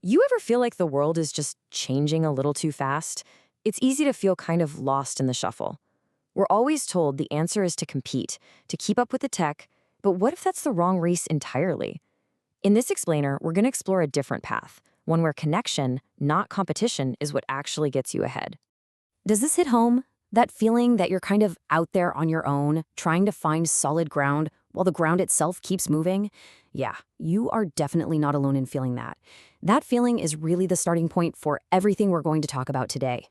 You ever feel like the world is just changing a little too fast? It's easy to feel kind of lost in the shuffle. We're always told the answer is to compete, to keep up with the tech, but what if that's the wrong race entirely? In this explainer, we're going to explore a different path, one where connection, not competition, is what actually gets you ahead. Does this hit home? That feeling that you're kind of out there on your own, trying to find solid ground while the ground itself keeps moving? Yeah, you are definitely not alone in feeling that. That feeling is really the starting point for everything we're going to talk about today.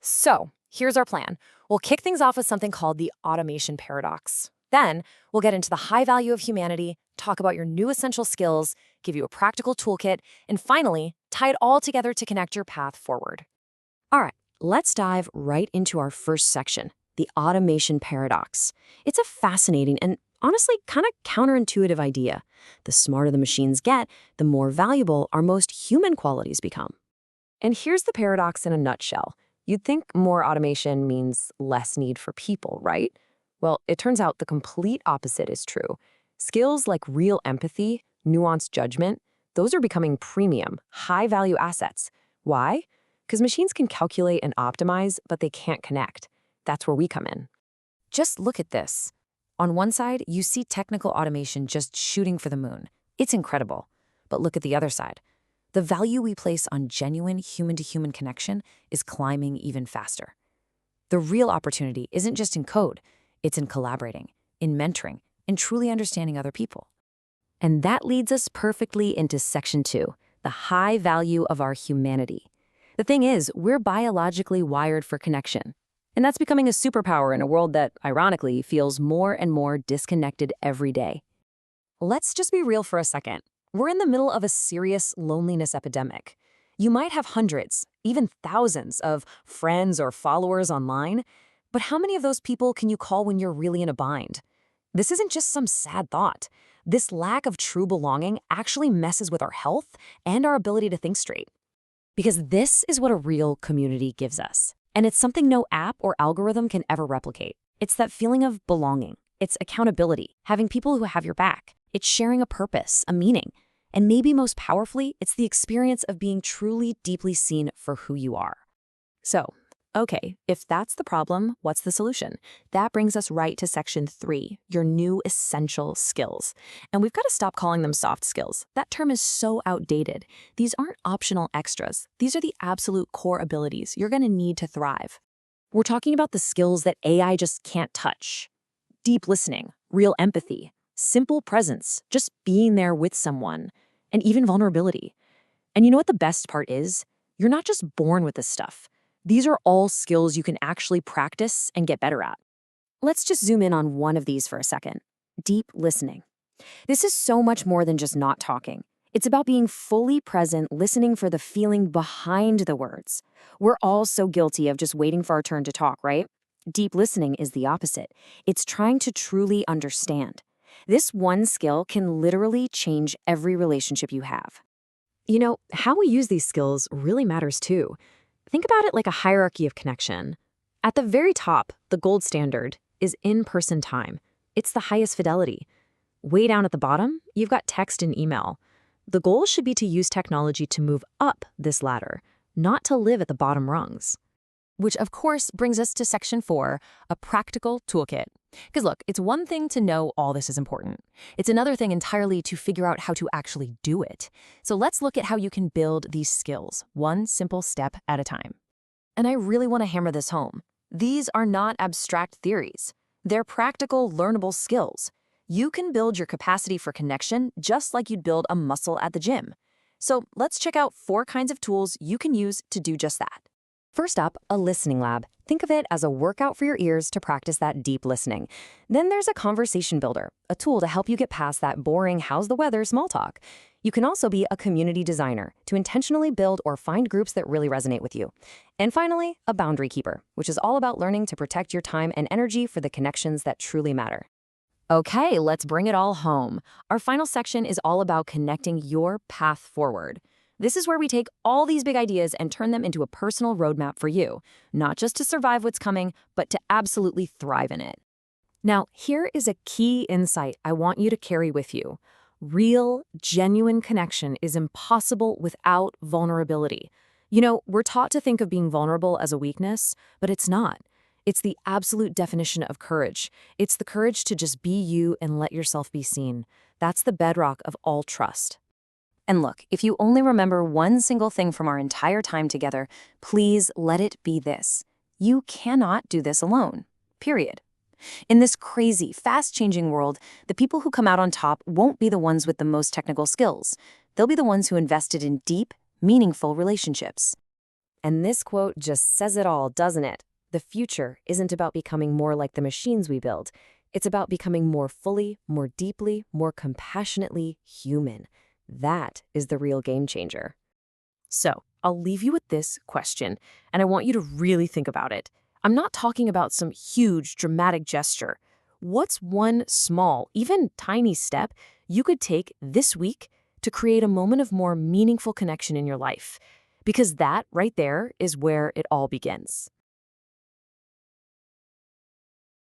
So, here's our plan. We'll kick things off with something called the automation paradox. Then, we'll get into the high value of humanity, talk about your new essential skills, give you a practical toolkit, and finally, tie it all together to connect your path forward. All right, let's dive right into our first section, the automation paradox. It's a fascinating and honestly kind of counterintuitive idea. The smarter the machines get, the more valuable our most human qualities become. And here's the paradox in a nutshell. You'd think more automation means less need for people, right? Well, it turns out the complete opposite is true. Skills like real empathy, nuanced judgment, those are becoming premium, high-value assets. Why? Because machines can calculate and optimize, but they can't connect. That's where we come in. Just look at this. On one side, you see technical automation just shooting for the moon. It's incredible. But look at the other side. The value we place on genuine human-to-human connection is climbing even faster. The real opportunity isn't just in code. It's in collaborating, in mentoring, in truly understanding other people. And that leads us perfectly into Section 2, the high value of our humanity. The thing is, we're biologically wired for connection. And that's becoming a superpower in a world that, ironically, feels more and more disconnected every day. Let's just be real for a second. We're in the middle of a serious loneliness epidemic. You might have hundreds, even thousands of friends or followers online, but how many of those people can you call when you're really in a bind? This isn't just some sad thought. This lack of true belonging actually messes with our health and our ability to think straight. Because this is what a real community gives us. And it's something no app or algorithm can ever replicate. It's that feeling of belonging. It's accountability, having people who have your back. It's sharing a purpose, a meaning. And maybe most powerfully, it's the experience of being truly deeply seen for who you are. So, okay, if that's the problem, what's the solution? That brings us right to Section 3, your new essential skills. And we've got to stop calling them soft skills. That term is so outdated. These aren't optional extras. These are the absolute core abilities you're going to need to thrive. We're talking about the skills that AI just can't touch. Deep listening, real empathy, simple presence, just being there with someone, and even vulnerability. And you know what the best part is? You're not just born with this stuff. These are all skills you can actually practice and get better at. Let's just zoom in on one of these for a second. Deep listening. This is so much more than just not talking. It's about being fully present, listening for the feeling behind the words. We're all so guilty of just waiting for our turn to talk, right? Deep listening is the opposite. It's trying to truly understand. This one skill can literally change every relationship you have. You know, how we use these skills really matters too. Think about it like a hierarchy of connection. At the very top, the gold standard is in-person time. It's the highest fidelity. Way down at the bottom, you've got text and email. The goal should be to use technology to move up this ladder, not to live at the bottom rungs. Which, of course, brings us to Section 4, a practical toolkit. Because look, it's one thing to know all this is important. It's another thing entirely to figure out how to actually do it. So let's look at how you can build these skills, one simple step at a time. And I really want to hammer this home. These are not abstract theories. They're practical, learnable skills. You can build your capacity for connection just like you'd build a muscle at the gym. So let's check out 4 kinds of tools you can use to do just that. First up, a listening lab. Think of it as a workout for your ears to practice that deep listening. Then there's a conversation builder, a tool to help you get past that boring how's the weather small talk. You can also be a community designer to intentionally build or find groups that really resonate with you. And finally, a boundary keeper, which is all about learning to protect your time and energy for the connections that truly matter. Okay, let's bring it all home. Our final section is all about connecting your path forward. This is where we take all these big ideas and turn them into a personal roadmap for you, not just to survive what's coming, but to absolutely thrive in it. Now, here is a key insight I want you to carry with you. Real, genuine connection is impossible without vulnerability. You know, we're taught to think of being vulnerable as a weakness, but it's not. It's the absolute definition of courage. It's the courage to just be you and let yourself be seen. That's the bedrock of all trust. And look, if you only remember one single thing from our entire time together, please let it be this. You cannot do this alone. Period. In this crazy, fast-changing world, the people who come out on top won't be the ones with the most technical skills. They'll be the ones who invested in deep, meaningful relationships. And this quote just says it all, doesn't it? The future isn't about becoming more like the machines we build. It's about becoming more fully, more deeply, more compassionately human. That is the real game changer. So, I'll leave you with this question, and I want you to really think about it. I'm not talking about some huge, dramatic gesture. What's one small, even tiny step you could take this week to create a moment of more meaningful connection in your life? Because that, right there, is where it all begins.